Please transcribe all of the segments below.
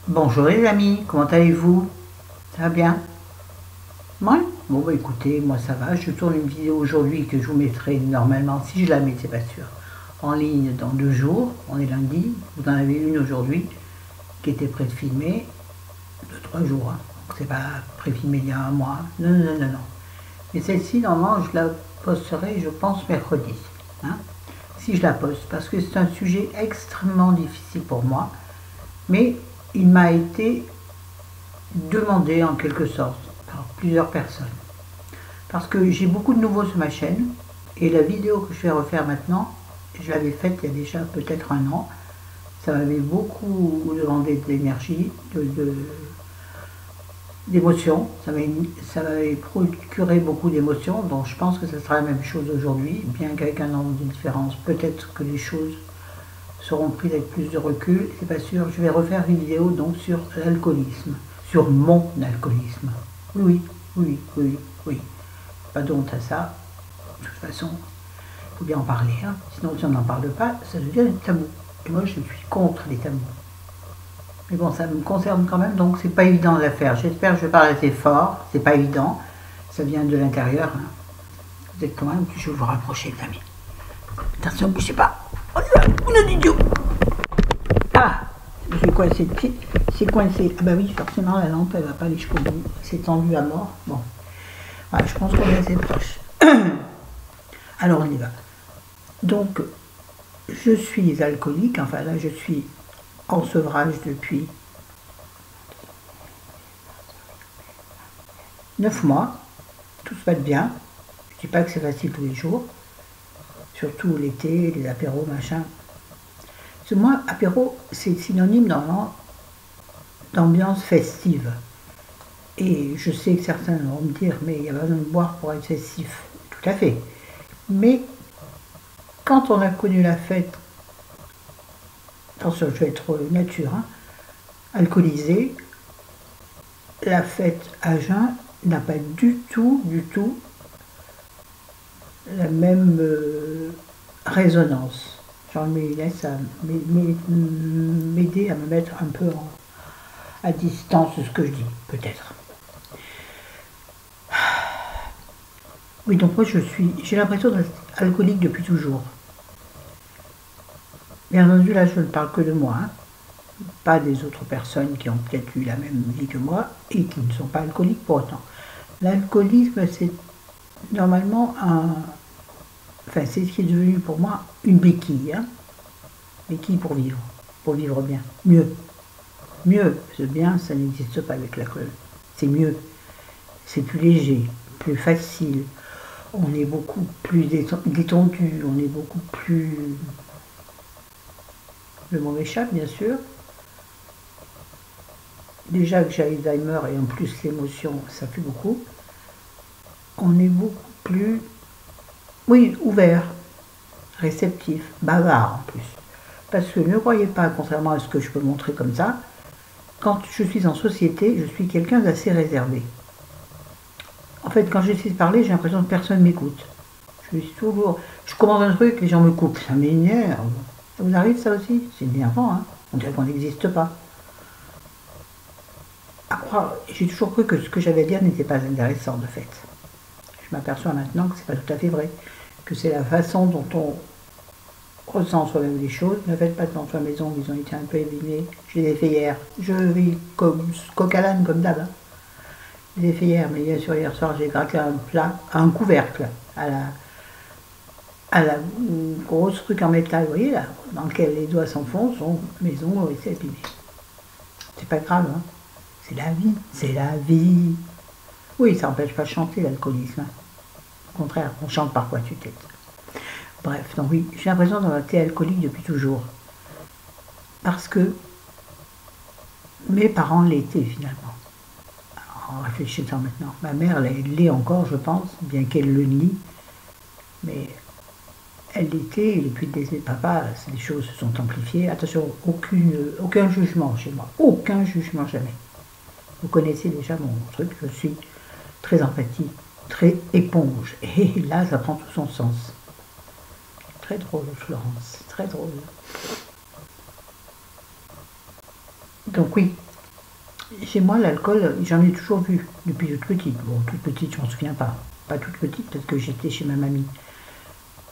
Bonjour les amis, comment allez-vous? Ça va bien? Ouais. Bon bah écoutez, moi ça va, je tourne une vidéo aujourd'hui que je vous mettrai normalement, si je la mets, c'est pas sûr, en ligne dans 2 jours, on est lundi, vous en avez une aujourd'hui qui était pré-filmée, de 3 jours, hein. Donc c'est pas pré-filmé il y a un mois, non, non, non, non. Et celle-ci, normalement, je la posterai, je pense, mercredi, hein, si je la poste, parce que c'est un sujet extrêmement difficile pour moi, mais il m'a été demandé en quelque sorte par plusieurs personnes. Parce que j'ai beaucoup de nouveaux sur ma chaîne et la vidéo que je vais refaire maintenant, je l'avais faite il y a déjà peut-être un an. Ça m'avait beaucoup demandé d'énergie, d'émotions. Ça m'avait procuré beaucoup d'émotions, donc je pense que ce sera la même chose aujourd'hui, bien qu'avec un an de différence. Peut-être que les choses seront prises avec plus de recul, c'est pas sûr. Je vais refaire une vidéo donc sur l'alcoolisme, sur mon alcoolisme. Oui, oui, oui, oui. Pas de honte à ça. De toute façon, il faut bien en parler, hein. Sinon, si on n'en parle pas, ça devient un tabou. Et moi, je suis contre les tabous. Mais bon, ça me concerne quand même, donc c'est pas évident de la faire. J'espère que je vais pas rester fort. C'est pas évident. Ça vient de l'intérieur, hein. Vous êtes quand même, je vais vous rapprocher, les amis. Attention, bougez pas. Oh là, on a d'idiot. Ah, je suis coincé de pied. C'est coincé. Ah bah oui, forcément, la lampe, elle va pas aller jusqu'au bout. C'est tendu à mort. Bon. Ouais, je pense qu'on est assez proche. Alors, on y va. Donc, je suis alcoolique. Enfin, là, je suis en sevrage depuis 9 mois. Tout se passe bien. Je ne dis pas que c'est facile tous les jours. Surtout l'été, les apéros, machin. Parce que moi, apéro, c'est synonyme d'ambiance festive. Et je sais que certains vont me dire, mais il y a pas besoin de boire pour être festif. Tout à fait. Mais quand on a connu la fête, attention, je vais être nature, hein, alcoolisée, la fête à jeun n'a pas du tout la même résonance. Genre, mais il laisse m'aider à me mettre un peu à distance de ce que je dis, peut-être. Oui, donc moi j'ai l'impression d'être alcoolique depuis toujours. Bien entendu, là je ne parle que de moi, hein, pas des autres personnes qui ont peut-être eu la même vie que moi et qui ne sont pas alcooliques pour autant. L'alcoolisme, c'est normalement enfin c'est ce qui est devenu pour moi une béquille, hein, béquille pour vivre bien, mieux. Mieux, ce bien, ça n'existe pas avec l'alcool. C'est mieux, c'est plus léger, plus facile. On est beaucoup plus détendu, on est beaucoup plus... Le mot m'échappe, bien sûr. Déjà que j'ai Alzheimer et en plus l'émotion, ça fait beaucoup. On est beaucoup plus, oui, ouvert, réceptif, bavard en plus. Parce que ne croyez pas, contrairement à ce que je peux montrer comme ça, quand je suis en société, je suis quelqu'un d'assez réservé. En fait, quand j'essaie de parler, j'ai l'impression que personne m'écoute. Je commande un truc, les gens me coupent. Ça m'énerve. Ça vous arrive ça aussi? C'est énervant, hein. On dirait qu'on n'existe pas. À croire, j'ai toujours cru que ce que j'avais à dire n'était pas intéressant de fait. Je m'aperçois maintenant que c'est pas tout à fait vrai. Que c'est la façon dont on ressent soi-même les choses. Ne faites pas dans la maison, ils ont été un peu abîmés. Je les ai fait hier. Je vis comme coq à l'âne, comme d'hab, hein. Je les ai fait hier, mais bien sûr, hier soir, j'ai gratté un plat, un couvercle à la grosse truc en métal, vous voyez là, dans lequel les doigts s'enfoncent, mes ongles ont été abîmés. C'est pas grave, hein. C'est la vie, c'est la vie. Oui, ça n'empêche pas de chanter l'alcoolisme, hein. Au contraire, on chante parfois tue-tête. Bref, donc oui, j'ai l'impression d'avoir été alcoolique depuis toujours. Parce que mes parents l'étaient finalement. En réfléchissant maintenant. Ma mère l'est encore, je pense, bien qu'elle le nie. Mais elle l'était, et depuis le décès de papa, les choses se sont amplifiées. Attention, aucun jugement chez moi. Aucun jugement, jamais. Vous connaissez déjà mon truc, je suis très empathique, très éponge. Et là, ça prend tout son sens. Très drôle, Florence, très drôle. Donc oui, chez moi, l'alcool, j'en ai toujours vu, depuis toute petite. Bon, toute petite, je m'en souviens pas. Pas toute petite, peut-être que j'étais chez ma mamie.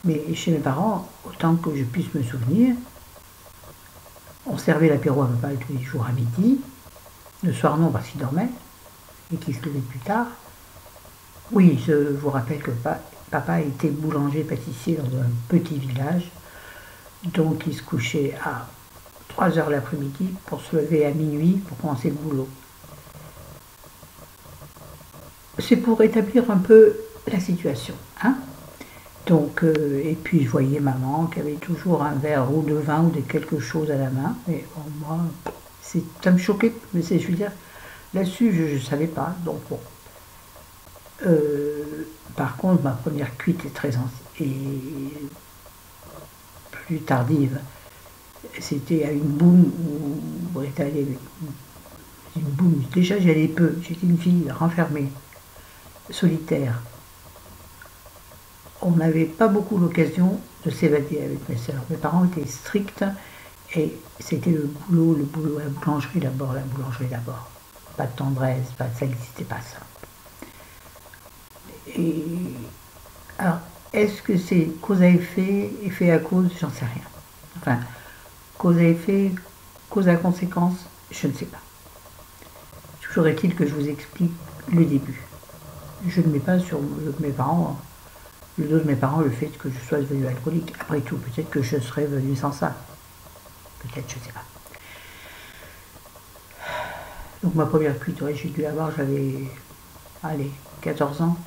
Mais chez mes parents, autant que je puisse me souvenir, on servait l'apéro à papa tous les jours à midi. Le soir, non, parce qu'il dormait et qu'il se levait plus tard. Oui, je vous rappelle que papa était boulanger-pâtissier dans un petit village. Donc, il se couchait à 3 heures l'après-midi pour se lever à minuit pour commencer le boulot. C'est pour établir un peu la situation, hein. Donc, et puis je voyais maman qui avait toujours un verre ou de vin ou de quelque chose à la main. Et bon, moi, ça me choquait, mais je veux dire, là-dessus, je ne savais pas. Donc bon. Par contre, ma première cuite est et plus tardive. C'était à une boum où on est allé avec une boum. Déjà, j'y allais peu. J'étais une fille renfermée, solitaire. On n'avait pas beaucoup l'occasion de s'évader avec mes sœurs. Mes parents étaient stricts et c'était le boulot à la boulangerie d'abord, Pas de tendresse, ça n'existait pas ça. Et alors, est-ce que c'est cause à effet, effet à cause, j'en sais rien. Enfin, cause à effet, cause à conséquence, je ne sais pas. Toujours est-il que je vous explique le début. Je ne mets pas sur mes parents, le dos de mes parents, le fait que je sois devenu alcoolique. Après tout, peut-être que je serais venu sans ça. Peut-être, je ne sais pas. Donc ma première cuite, ouais, j'ai dû l'avoir, j'avais, allez, 14 ans.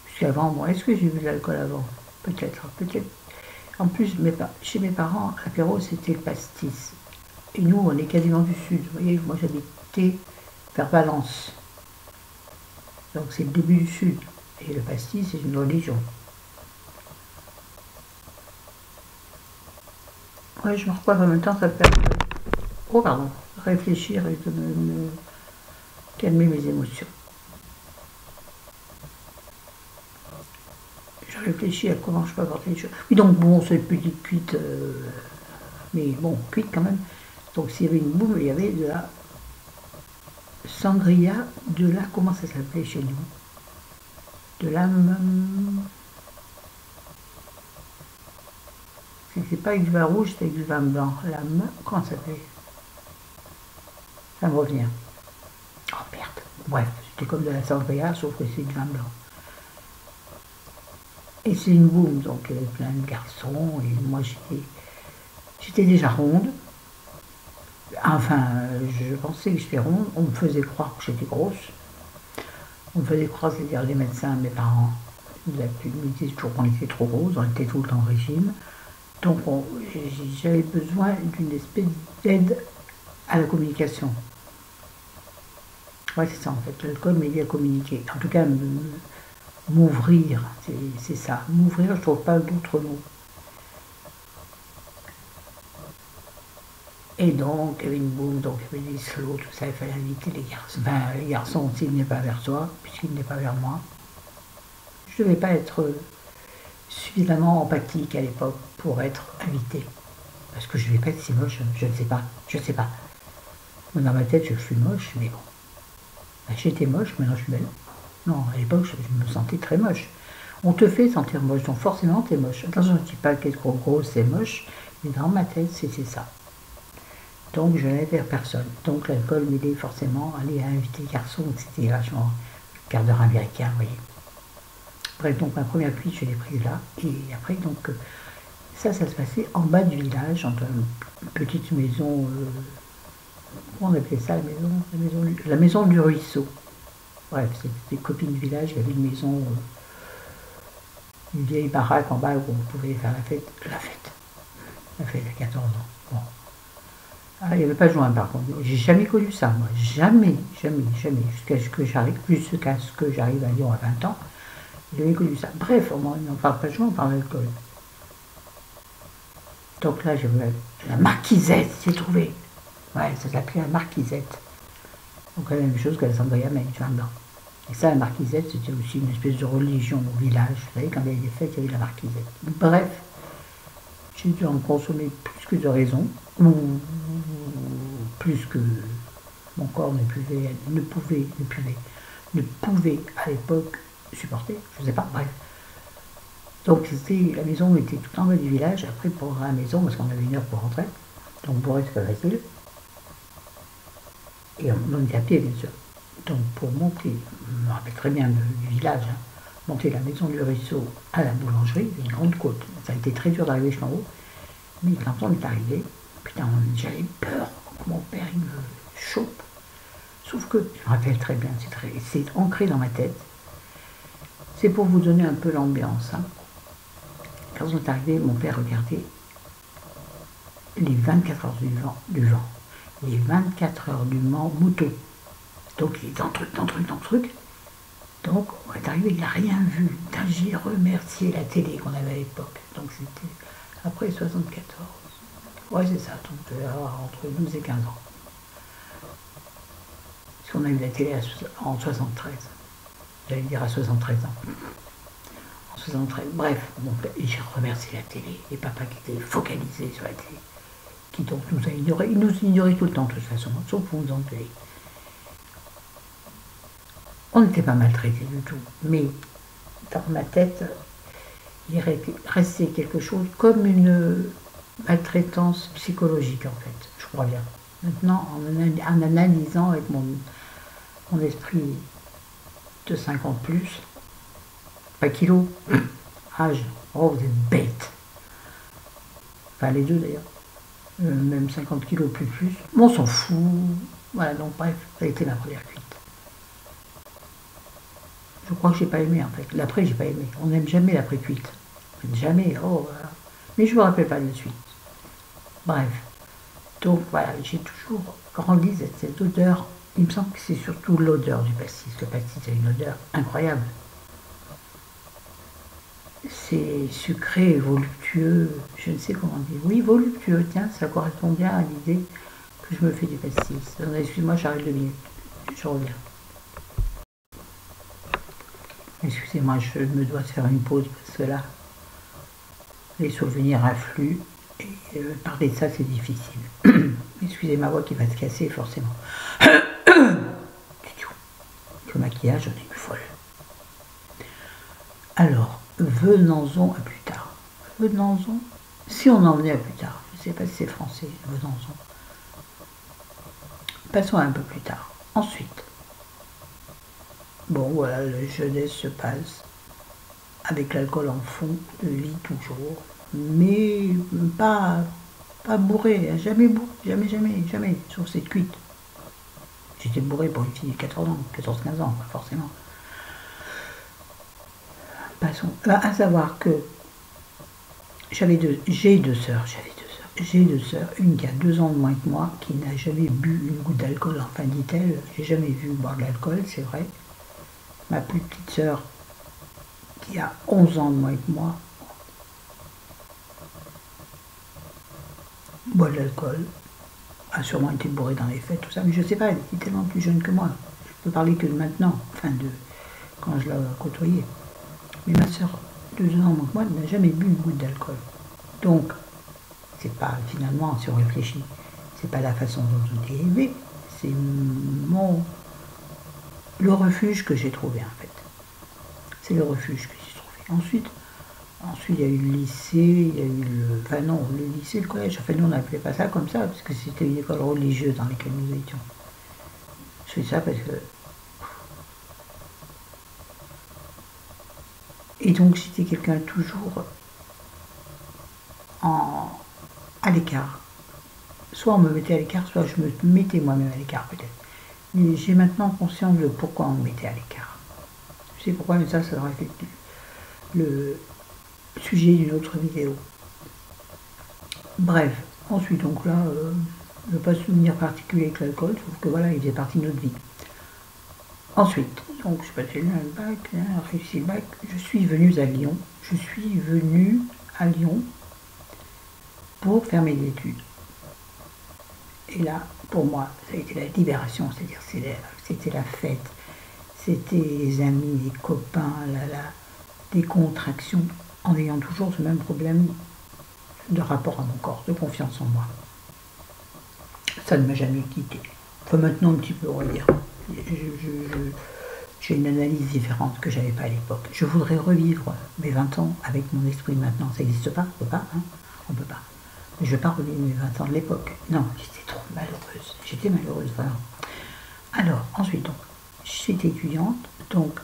Puisqu'avant, bon, est-ce que j'ai bu de l'alcool avant? Peut-être, peut-être. En plus, chez mes parents, l'apéro, c'était le pastis. Et nous, on est quasiment du sud. Vous voyez, moi, j'habitais vers Valence. Donc, c'est le début du sud. Et le pastis, c'est une religion. Ouais, je me recoiffe en même temps, ça fait... Oh, pardon. Réfléchir et de me calmer mes émotions. Je réfléchis à comment je peux apporter les choses. Oui, donc, bon, c'est une petite cuite... mais bon, cuite quand même. Donc, s'il y avait une boum, il y avait de la sangria, de la... Comment ça s'appelait chez nous? De la... C'était pas avec du vin rouge, c'était avec du vin blanc. Comment ça s'appelait? Ça me revient. Oh merde. Bref, c'était comme de la sangria, sauf que c'est du vin blanc. Et c'est une boum, donc il y avait plein de garçons, et moi j'étais déjà ronde. Enfin, je pensais que j'étais ronde, on me faisait croire que j'étais grosse. On me faisait croire, c'est-à-dire les médecins, mes parents, nous disaient toujours qu'on était trop grosse, on était tout le temps en régime. Donc j'avais besoin d'une espèce d'aide à la communication. Ouais, c'est ça en fait, l'alcool m'aidait à communiquer. En tout cas, m'ouvrir, c'est ça. M'ouvrir, je ne trouve pas d'autre mot. Et donc, il y avait une boum, donc il y avait des slows, tout ça, il fallait inviter les garçons. Enfin, les garçons, s'ils venaient pas vers toi, puisqu'ils venaient pas vers moi. Je ne devais pas être suffisamment empathique à l'époque pour être invité. Parce que je ne vais pas être si moche, je ne sais pas. Dans ma tête, je suis moche, mais bon. Ben, j'étais moche, maintenant je suis belle. Non, à l'époque, je me sentais très moche. On te fait sentir moche, donc forcément, tu es moche. Attention, je ne dis pas qu'être gros, c'est moche, mais dans ma tête, c'était ça. Donc, je n'allais vers personne. Donc, l'alcool m'aidait forcément à aller inviter les garçons, c'était vachement quart d'heure américain, vous voyez. Bref, donc, ma première cuite, je l'ai prise là. Et après, donc, ça se passait en bas du village, dans une petite maison... comment on appelait ça, la maison du ruisseau. Bref, c'était des copines du village, il y avait une maison, une vieille baraque en bas où on pouvait faire la fête à 14 ans. Bon. Ah, il n'y avait pas de joint par contre, j'ai jamais connu ça, moi, jamais, jusqu'à ce que j'arrive à Lyon à 20 ans, j'ai jamais connu ça. Bref, on n'en parle pas de joint, on parle d'alcool. Donc là, j'ai la marquisette, j'ai trouvé. Ouais, ça s'appelait la marquisette. Donc la même chose que la sangria, mais du vin blanc. Et ça, la marquisette, c'était aussi une espèce de religion au village. Vous savez, quand il y avait des fêtes, il y avait la marquisette. Bref, j'ai dû en consommer plus que de raison, ou plus que mon corps ne pouvait à l'époque supporter, je ne sais pas, bref. Donc la maison était tout en bas du village, après pour rentrer à la maison, parce qu'on avait 1 heure pour rentrer, donc pour être pas facile, et on était à pied bien sûr. Donc pour monter, je me rappelle très bien du village, hein, monter la maison du ruisseau à la boulangerie, une grande côte, ça a été très dur d'arriver jusqu'en haut, mais quand on est arrivé, putain, j'avais peur que mon père il me chope. Sauf que, je me rappelle très bien, c'est ancré dans ma tête. C'est pour vous donner un peu l'ambiance. Hein. Quand on est arrivé, mon père regardait les 24 heures du vent. Les 24 heures du Mans moto. Donc il est dans le truc. Donc on est arrivé, il n'a rien vu. J'ai remercié la télé qu'on avait à l'époque. Donc c'était après 74. Ouais c'est ça, donc je devais avoir entre 12 et 15 ans. Parce qu'on a eu la télé en 73. J'allais dire à 73 ans. En 73, bref, j'ai remercié la télé, les papas qui étaient focalisés sur la télé, qui donc nous a ignorés, ils nous ignoraient tout le temps de toute façon, sauf pour nous engueuler. On n'était pas maltraités du tout, mais dans ma tête, il restait quelque chose comme une maltraitance psychologique en fait, je crois bien. Maintenant, en analysant avec mon esprit de 50 plus, pas kilos, âge, oh vous êtes bête. Enfin les deux d'ailleurs, même 50 kilos plus, bon, on s'en fout. Voilà, donc bref, ça a été ma première cuite. Je crois que j'ai pas aimé en fait. L'après, j'ai pas aimé. On n'aime jamais l'après cuite. Jamais, oh voilà. Mais je me rappelle pas de la suite. Bref. Donc voilà, j'ai toujours grandi cette odeur. Il me semble que c'est surtout l'odeur du pastis. Le pastis a une odeur incroyable. C'est sucré, voluptueux, je ne sais comment dire. Oui, voluptueux, tiens, ça correspond bien à l'idée que je me fais du pastis. Excuse-moi, j'arrête 2 minutes. Je reviens. Excusez-moi, je me dois de faire une pause parce que là, les souvenirs affluent et parler de ça, c'est difficile. Excusez ma voix qui va se casser, forcément. Le maquillage, j'en ai une folle. Alors, venons-en à plus tard. Venons-en, si on en venait à plus tard, je ne sais pas si c'est français, venons-en. Passons à un peu plus tard. Ensuite, bon voilà, la jeunesse se passe avec l'alcool en fond de vie toujours, mais pas bourré, jamais bourré, jamais, sur cette cuite. J'étais bourré pour une fille de 14 ans, 14-15 ans, forcément. Passons, à savoir que j'ai deux sœurs, une qui a 2 ans de moins que moi, qui n'a jamais bu une goutte d'alcool, enfin dit-elle, j'ai jamais vu boire de l'alcool, c'est vrai. Ma plus petite sœur, qui a 11 ans de moins que moi, boit de l'alcool, a sûrement été bourrée dans les fêtes, tout ça, mais je sais pas, elle était tellement plus jeune que moi. Je peux parler que de maintenant, enfin de quand je l'ai côtoyée. Mais ma sœur, 2 ans moins que moi, n'a jamais bu une goutte d'alcool. Donc, c'est pas, finalement, si on réfléchit, c'est pas la façon dont on est élevé, c'est le refuge que j'ai trouvé, en fait. C'est le refuge que j'ai trouvé. Ensuite, il y a eu le lycée, il y a eu le lycée, le collège. Enfin, nous, on n'appelait pas ça comme ça, parce que c'était une école religieuse dans laquelle nous étions. Je fais ça parce que... Et donc, j'étais quelqu'un toujours à l'écart. Soit on me mettait à l'écart, soit je me mettais moi-même à l'écart, peut-être. Mais j'ai maintenant conscience de pourquoi on me mettait à l'écart. Je sais pourquoi, mais ça aurait été le sujet d'une autre vidéo. Bref, ensuite, donc là, je n'ai pas de souvenir particulier avec l'alcool, sauf que voilà, il faisait partie de notre vie. Ensuite, donc je passé le bac, réussi le bac, je suis venue à Lyon. Je suis venue à Lyon pour faire mes études. Et là, pour moi, ça a été la libération, c'est-à-dire c'était la fête, c'était les amis, les copains, des contractions, en ayant toujours ce même problème de rapport à mon corps, de confiance en moi. Ça ne m'a jamais quitté. Enfin, maintenant, un petit peu, on va dire. J'ai une analyse différente que j'avais pas à l'époque. Je voudrais revivre mes 20 ans avec mon esprit de maintenant. Ça n'existe pas, on peut pas, hein, on peut pas. Mais je ne vais pas revivre mes 20 ans de l'époque. Non, j'étais trop malheureuse. J'étais malheureuse, vraiment. Alors, ensuite, donc, j'étais étudiante, donc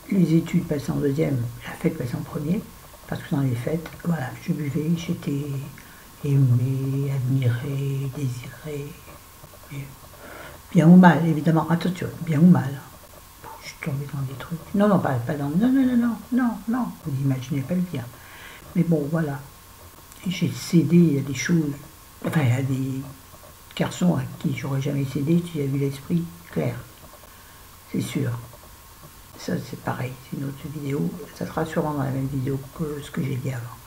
les études passées en deuxième, la fête passée en premier, parce que dans les fêtes, voilà, je buvais, j'étais aimée, admirée, désirée, bien ou mal, évidemment, attention, bien ou mal. Je suis tombée dans des trucs. Non, non, pas dans. Non, non, non, non, non, non, vous n'imaginez pas le bien. Mais bon, voilà. J'ai cédé à des choses, enfin, à des garçons à qui j'aurais jamais cédé si j'avais vu l'esprit clair. C'est sûr. Ça, c'est pareil, c'est une autre vidéo. Ça sera sûrement dans la même vidéo que ce que j'ai dit avant.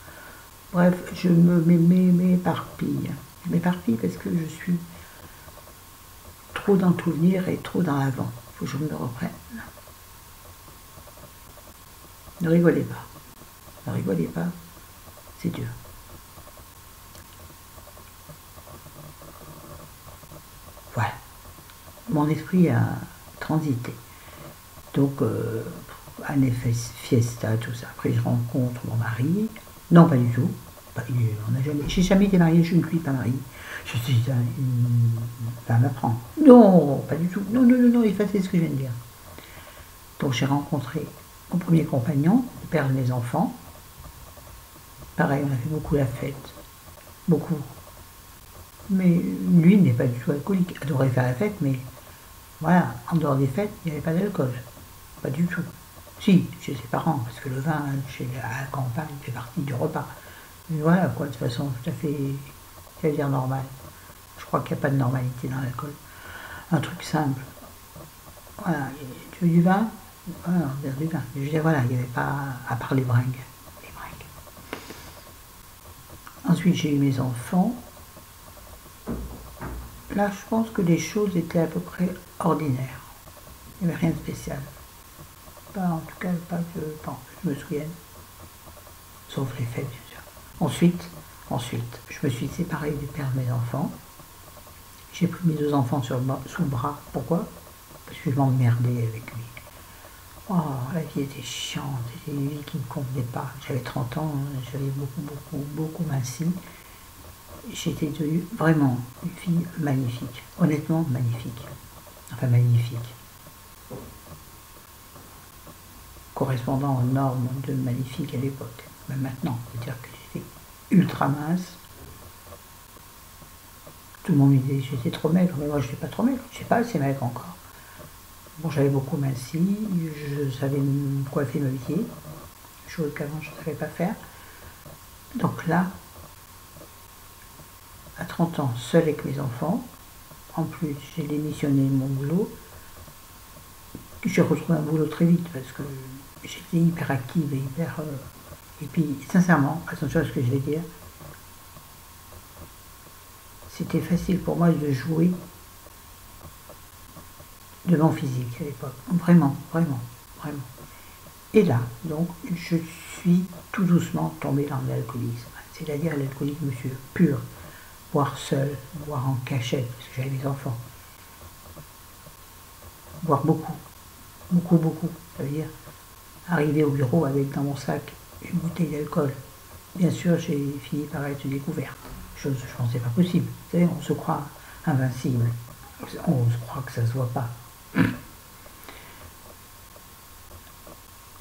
Bref, je m'éparpille. Je m'éparpille parce que je suis trop dans le souvenir et trop dans l'avant. Il faut que je me reprenne. Ne rigolez pas. Ne rigolez pas. C'est dur. Voilà. Mon esprit a transité. Donc, un effet fiesta, tout ça. Après, je rencontre mon mari. Non, pas du tout. J'ai jamais été mariée, je ne suis pas mariée. Je suis une femme à prendre. Non, pas du tout. Non, non, non, non, effacez ce que je viens de dire. Donc, j'ai rencontré mon premier compagnon, le père de mes enfants. Pareil, on a fait beaucoup la fête. Beaucoup. Mais lui n'est pas du tout alcoolique. Il adorait faire la fête, mais voilà, en dehors des fêtes, il n'y avait pas d'alcool. Pas du tout. Si, chez ses parents, parce que le vin, à la campagne, fait partie du repas. Mais voilà, quoi, de toute façon, tout à fait, j'allais dire normal. Je crois qu'il n'y a pas de normalité dans l'alcool. Un truc simple. Voilà, tu veux du vin? Voilà, on verre du vin. Mais je veux dire, voilà, il n'y avait pas, à part les bringues. Les bringues. Ensuite, j'ai eu mes enfants. Là, je pense que les choses étaient à peu près ordinaires. Il n'y avait rien de spécial. Pas, en tout cas, pas que je me souvienne. Sauf les fêtes, bien sûr. Ensuite, je me suis séparée du père de mes enfants. J'ai pris mes 2 enfants sous le bras. Pourquoi? Parce que je m'emmerdais avec lui. Oh, la vie était chiante, c'était une vie qui ne me convenait pas. J'avais 30 ans, j'avais beaucoup minci. J'étais devenue vraiment une fille magnifique. Honnêtement, magnifique. Enfin, magnifique. Correspondant aux normes de magnifique à l'époque. Mais maintenant, on peut dire que j'étais ultra mince. Tout le monde me disait que j'étais trop maigre, mais moi je n'étais pas trop maigre, je n'étais pas assez maigre encore. Bon, j'avais beaucoup minci, je savais me coiffer ma pied, chose qu'avant je ne savais pas faire. Donc là, à 30 ans, seule avec mes enfants, en plus j'ai démissionné de mon boulot, j'ai retrouvé un boulot très vite parce que j'étais hyper active et hyper... et puis, sincèrement, attention à ce que je vais dire, c'était facile pour moi de jouer de mon physique à l'époque. Vraiment, vraiment, vraiment. Et là, donc, je suis tout doucement tombée dans l'alcoolisme. C'est-à-dire l'alcoolisme, monsieur, pur. Boire seul, boire en cachette, parce que j'avais mes enfants. Boire beaucoup. Beaucoup. Ça veut dire arriver au bureau avec dans mon sac une bouteille d'alcool. Bien sûr, j'ai fini par être découverte. Chose que je pensais pas possible. Vous savez, on se croit invincible. On se croit que ça se voit pas.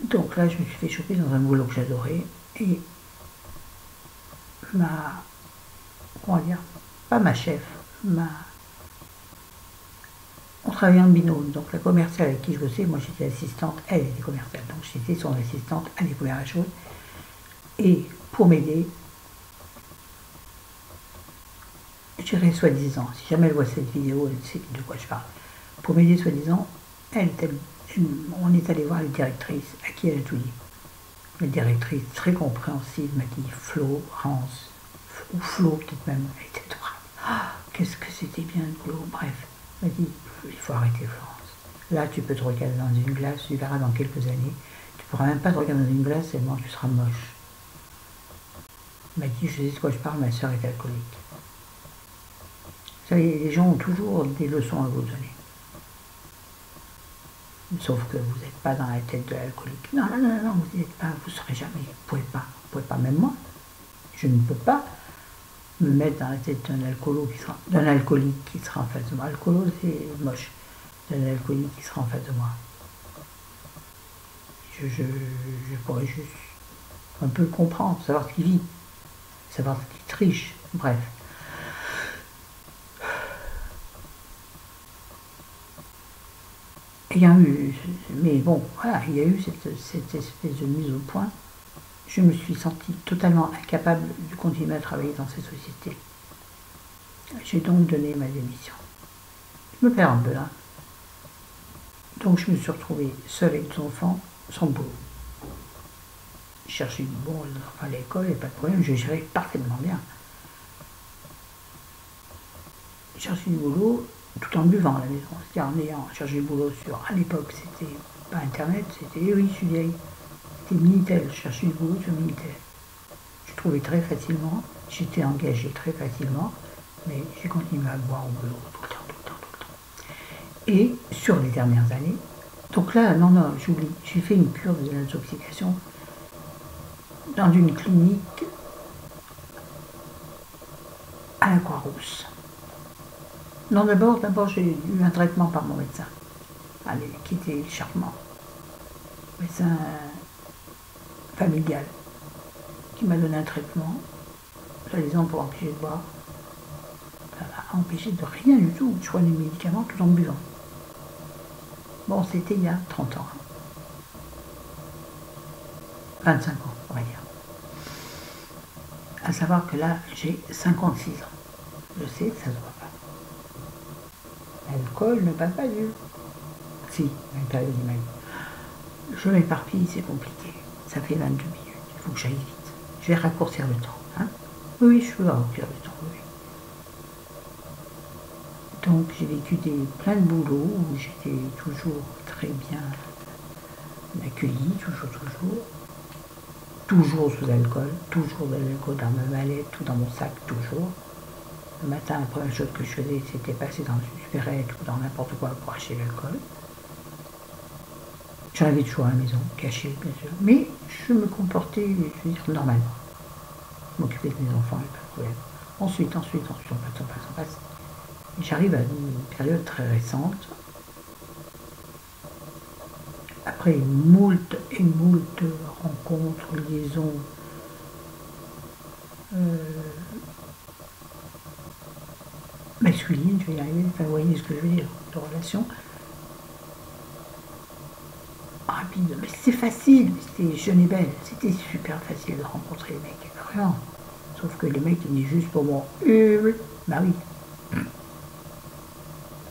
Donc là, je me suis fait choper dans un boulot que j'adorais. Et comment dire, pas ma chef, on travaillait en binôme, donc la commerciale avec qui je bossais, moi j'étais assistante, elle était commerciale, donc j'étais son assistante, elle découvert la chose. Et pour m'aider, je dirais soi-disant, si jamais elle voit cette vidéo, elle sait de quoi je parle. Pour m'aider soi-disant, on est allé voir la directrice, à qui elle a tout dit. La directrice, très compréhensive, m'a dit Flo, Rance, ou Flo peut-être même, elle était adorable. Ah, qu'est-ce que c'était bien le boulot, bref. Elle m'a dit, il faut arrêter Florence. Là, tu peux te regarder dans une glace, tu verras dans quelques années. Tu ne pourras même pas te regarder dans une glace, tellement tu seras moche. Elle m'a dit, je sais de quoi je parle, ma soeur est alcoolique. savez, les gens ont toujours des leçons à vous donner. Sauf que vous n'êtes pas dans la tête de l'alcoolique. Non, non, non, non, vous n'êtes pas, vous ne serez jamais, vous ne pouvez pas, même moi. Je ne peux pas me mettre dans la tête d'un alcoolique qui sera en face de moi. Alcoolo, c'est moche. D'un alcoolique qui sera en face de moi. Je pourrais juste un peu le comprendre, savoir ce qu'il vit, savoir ce qu'il triche, bref. Il y a eu, mais bon, voilà, il y a eu cette espèce de mise au point. Je me suis sentie totalement incapable de continuer à travailler dans cette société. J'ai donc donné ma démission. Je me perds un peu là. Donc je me suis retrouvée seule avec deux enfants, sans boulot. Je cherchais du bon à l'école, il n'y a pas de problème, je gérais parfaitement bien. Je cherchais du boulot tout en buvant à la maison. C'est-à-dire en ayant cherché du boulot sur, à l'époque, c'était pas internet, c'était, oui, je suis vieille. C'était Minitel, je cherchais du boulot sur Minitel. Je trouvais très facilement, j'étais engagée très facilement, mais j'ai continué à boire au boulot tout le temps, tout le temps, tout le temps. Et sur les dernières années, donc là, non, j'oublie, j'ai fait une cure de désintoxication dans une clinique à la Croix-Rousse. Non, d'abord j'ai eu un traitement par mon médecin, qui était charmant, médecin familial, qui m'a donné un traitement, soi-disant pour empêcher de boire. Ça m'a empêché de rien du tout, je prenais des médicaments tout en buvant. Bon, c'était il y a 30 ans. 25 ans, on va dire. À savoir que là, j'ai 56 ans. Je sais que ça ne se voit pas. L'alcool ne passe pas Dieu. Si, une période de ma vie. Je m'éparpille, c'est compliqué. Ça fait 22 minutes, il faut que j'aille vite. Je vais raccourcir le temps. Hein, oui, je peux raccourcir le temps, oui. Donc j'ai vécu plein de boulots où j'étais toujours très bien accueillie, toujours sous alcool, toujours de l'alcool dans ma mallette, tout dans mon sac, toujours. Le matin, la première chose que je faisais, c'était passer dans une supérette ou dans n'importe quoi pour acheter l'alcool. J'arrivais toujours à la maison, caché, bien sûr, mais je me comportais, je veux dire, normalement. Je m'occupais de mes enfants, il n'y a pas de problème. Ensuite, on passe. J'arrive à une période très récente, après moult rencontres, liaisons, masculines, je vais y arriver, enfin, vous voyez ce que je veux dire, de relations rapides. Mais c'est facile, c'était jeune et belle, c'était super facile de rencontrer les mecs, vraiment. Sauf que les mecs, ils venaient juste pour moi, bah oui.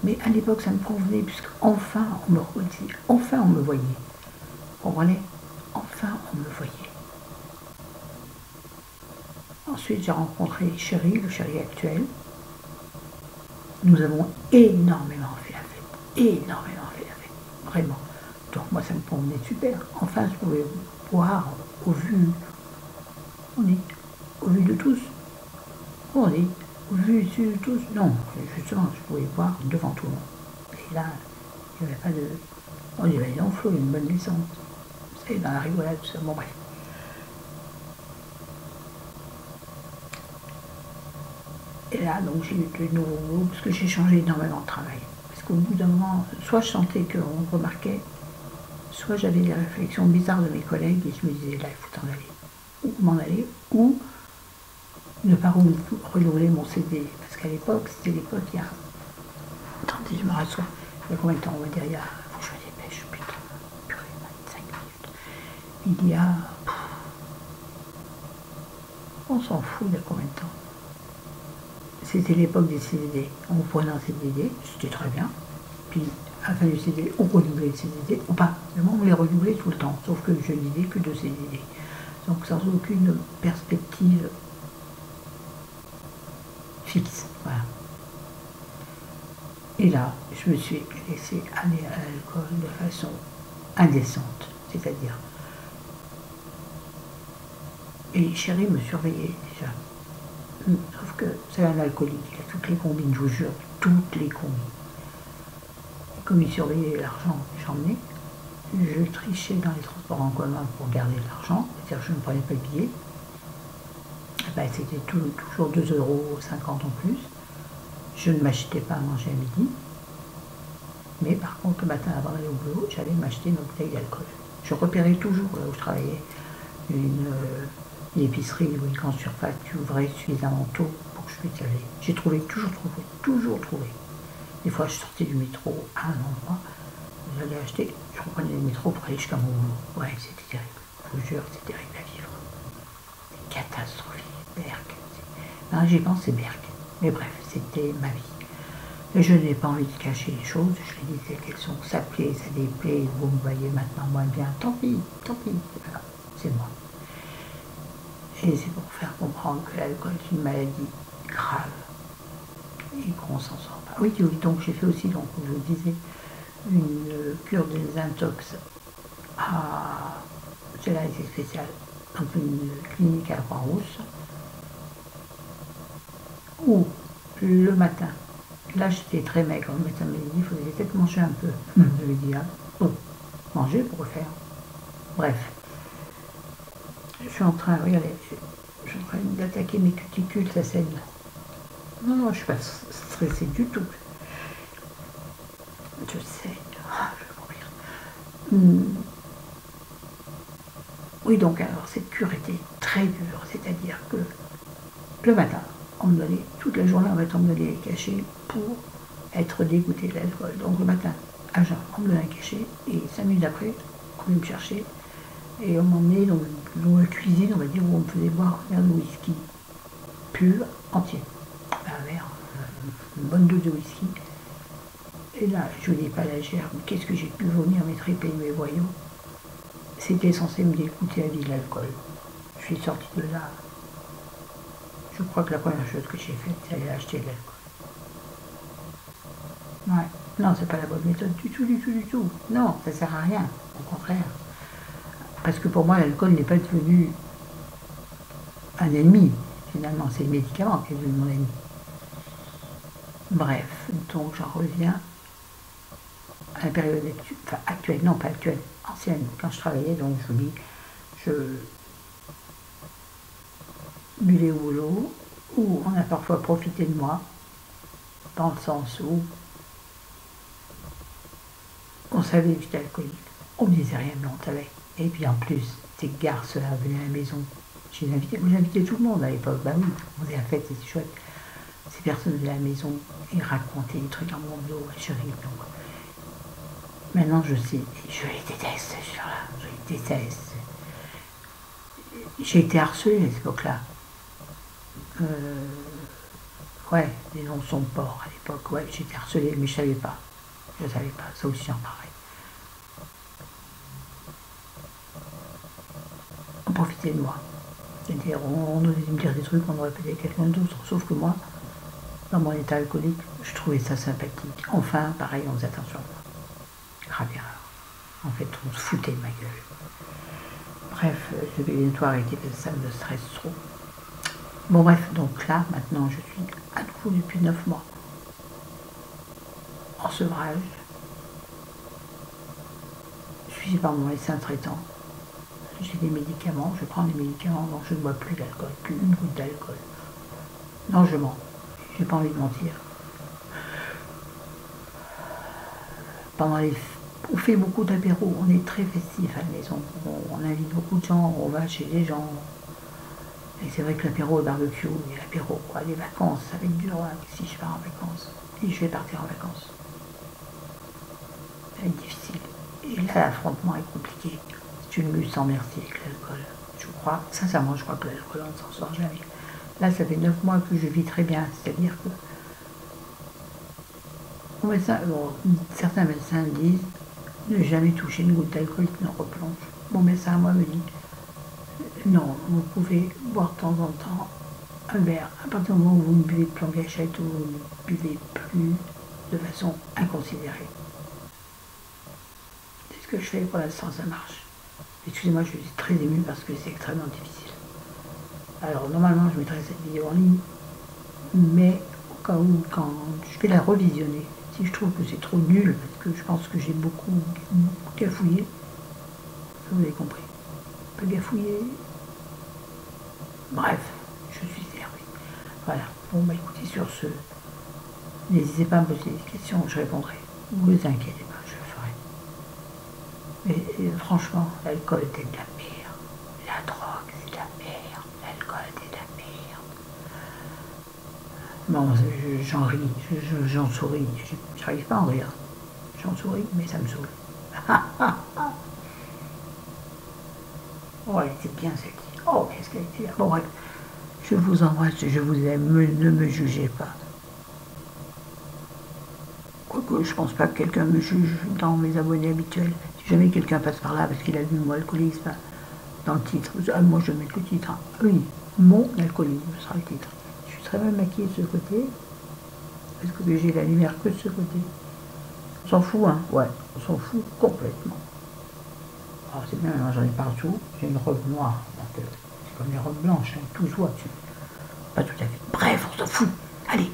Mais à l'époque, ça me convenait, puisque enfin on me redit, enfin on me voyait. Vous comprenez? Enfin on me voyait. Ensuite, j'ai rencontré Chéri, le chéri actuel. Nous avons énormément fait la fête. Vraiment. Donc moi, ça me convenait super. Enfin, je pouvais boire au vu de tous. On dit, au vu de tous. Non, justement, je pouvais boire devant tout le monde. Et là, il n'y avait pas de... On dit, vas-y, on flot, une bonne descente. Vous savez, dans la rigolade, tout ça. Bon, bref. Et là, donc, j'ai eu de nouveaux mots, parce que j'ai changé énormément de travail. Parce qu'au bout d'un moment, soit je sentais qu'on remarquait, soit j'avais des réflexions bizarres de mes collègues, et je me disais, là, il faut t'en aller. Ou m'en aller, ou ne pas renouveler mon CD. Parce qu'à l'époque, c'était l'époque, il y a... Attendez, je me rassois. Il y a combien de temps? On va dire, il y a... Faut que je me dépêche, putain. Purée, 25 minutes. Il y a... On s'en fout, il y a combien de temps? C'était l'époque des CDD. On prenait un CDD, c'était très bien. Puis, à la fin du CDD, on renouvelait le CDD, ou pas. Mais moi, on les renouvelait tout le temps, sauf que je n'idée que de CDD. Donc, sans aucune perspective fixe. Voilà. Et là, je me suis laissé aller à l'alcool de façon indécente. C'est-à-dire... Et Chéri me surveillait déjà. Sauf que c'est un alcoolique, il a toutes les combines, je vous jure, toutes les combines. Et comme il surveillait l'argent que j'emmenais, je trichais dans les transports en commun pour garder de l'argent, c'est-à-dire que je ne prenais pas le billet. Et ben, c'était toujours 2,50 € en plus. Je ne m'achetais pas à manger à midi. Mais par contre, le matin avant d'aller au boulot, j'allais m'acheter une bouteille d'alcool. Je repérais toujours là où je travaillais une épicerie ou une grande surface qui ouvrait suffisamment tôt pour que je puisse y aller. J'ai toujours trouvé. Des fois, je sortais du métro à un endroit, j'allais acheter, je reprenais le métro pour aller jusqu'à mon boulot. Ouais, c'était terrible. Je vous jure, c'est terrible à vivre. C'est catastrophique. Berck. Non, j'y pense, c'est Berck. Mais bref, c'était ma vie. Et je n'ai pas envie de cacher les choses, je les disais qu'elles sont, ça plaît, ça déplaît, vous me voyez maintenant moins bien, tant pis, c'est pas grave, c'est moi. Et c'est pour faire comprendre que l'alcool est une maladie grave et qu'on s'en sort pas. Oui, donc j'ai fait aussi, donc, comme je vous disais, une cure de désintox à, c'est là, c'est spécial, dans une clinique à Croix-Rousse, où le matin, là, j'étais très maigre. Le médecin m'a dit, il faudrait peut-être manger un peu. Je lui ai dit, ah, bon, manger pour faire. Bref. Je suis en train, regardez, je suis en train d'attaquer mes cuticules, ça saigne. Non, je ne suis pas stressée du tout. Je sais. Ah, je vais mourir. Oui, donc, alors, cette cure était très dure. C'est-à-dire que le matin, on me donnait, toute la journée, en fait, on me donnait des cachets pour être dégoûté de l'alcool. Donc le matin, à jeun, on me donnait un cachet, et 5 minutes après, on venait me chercher, et on m'emmenait dans la cuisine, on va dire, où on me faisait boire un verre de whisky pur, entier. Un verre, une bonne dose de whisky. Et là, je n'ai pas la gerbe, qu'est-ce que j'ai pu vomir, mes tripes et mes voyaux. C'était censé me dégoûter à vie de l'alcool. Je suis sortie de là. Je crois que la première chose que j'ai faite, c'est aller acheter de l'alcool. Ouais. Non, c'est pas la bonne méthode du tout. Non, ça sert à rien, au contraire. Parce que pour moi, l'alcool n'est pas devenu un ennemi, finalement. C'est le médicament qui est devenu mon ennemi. Bref, donc j'en reviens à la période actuelle, non pas actuelle, ancienne. Quand je travaillais, donc je vous dis, je buvais au boulot, où on a parfois profité de moi, dans le sens où on savait que j'étais alcoolique. On ne disait rien, mais on savait. Et puis en plus, ces garces-là venaient à la maison. J'invitais tout le monde à l'époque. Bah oui, on faisait la fête, c'était chouette. Ces personnes venaient à la maison et racontaient des trucs dans mon dos, chérie. Donc, maintenant je sais, je les déteste, ces gens-là. Je les déteste. J'ai été harcelée à cette époque-là. Ouais, des noms de porc à l'époque. Ouais, j'étais harcelée, mais je savais pas. Je ne savais pas, ça aussi en pareil. On profitait de moi. C'est-à-dire, on osait me dire des trucs, on aurait peut-être quelqu'un d'autre. Sauf que moi, dans mon état alcoolique, je trouvais ça sympathique. Enfin, pareil, on faisait attention à moi. Grave erreur. En fait, on se foutait de ma gueule. Bref, je vais bientôt arrêter parce que ça me stresse trop. Bon bref, donc là, maintenant, je suis à nouveau depuis 9 mois. En sevrage. Suivi par mon médecin traitant. J'ai des médicaments, je prends des médicaments, donc je ne bois plus d'alcool, plus une goutte d'alcool. Non, je mens. J'ai pas envie de mentir. On fait beaucoup d'apéros, on est très festif à la maison. On invite beaucoup de gens, on va chez les gens. Et c'est vrai que l'apéro, le barbecue, et l'apéro, quoi, les vacances, ça va être dur hein, si je pars en vacances. Et je vais partir en vacances. Ça va être difficile. Et là, l'affrontement est compliqué. C'est une lutte sans merci avec l'alcool. Je crois, sincèrement, je crois que l'alcool, on ne s'en sort jamais. Là, ça fait 9 mois que je vis très bien. C'est-à-dire que certains médecins disent ne jamais toucher une goutte d'alcool qui nous replonge. Mon médecin, moi, me dit non, vous pouvez boire de temps en temps un verre. À partir du moment où vous ne buvez plus en gâchette ou vous ne buvez plus de façon inconsidérée. C'est ce que je fais pour l'instant, ça marche. Excusez-moi, je suis très émue parce que c'est extrêmement difficile. Alors, normalement, je mettrai cette vidéo en ligne mais au cas où, quand je vais la revisionner, si je trouve que c'est trop nul, parce que je pense que j'ai beaucoup gafouillé, vous avez compris, pas gafouillé, bref, je suis énervée. Voilà, bon bah écoutez, sur ce, n'hésitez pas à me poser des questions, je répondrai. Ne vous inquiétez pas, je le ferai. Mais franchement, l'alcool c'est de la merde, la drogue c'est de la merde, l'alcool c'est de la merde. Bon, j'en ris, j'en souris, j'arrive pas à en rire. J'en souris, mais ça me saoule. Oh, elle était bien celle-ci. Oh, qu'est-ce qu'elle était bien. Bon, bref, je vous embrasse, je vous aime, ne me jugez pas. Quoique, je pense pas que quelqu'un me juge dans mes abonnés habituels. Si jamais quelqu'un passe par là parce qu'il a vu mon alcoolisme dans le titre, moi je vais mettre le titre. Oui, mon alcoolisme sera le titre. Je suis très mal maquillée de ce côté, parce que j'ai la lumière que de ce côté. On s'en fout, hein? Ouais, on s'en fout complètement. Alors c'est bien, j'en ai partout. J'ai une robe noire, donc c'est comme les robes blanches, hein, tout se voit dessus. Pas tout à fait. Bref, on s'en fout. Allez,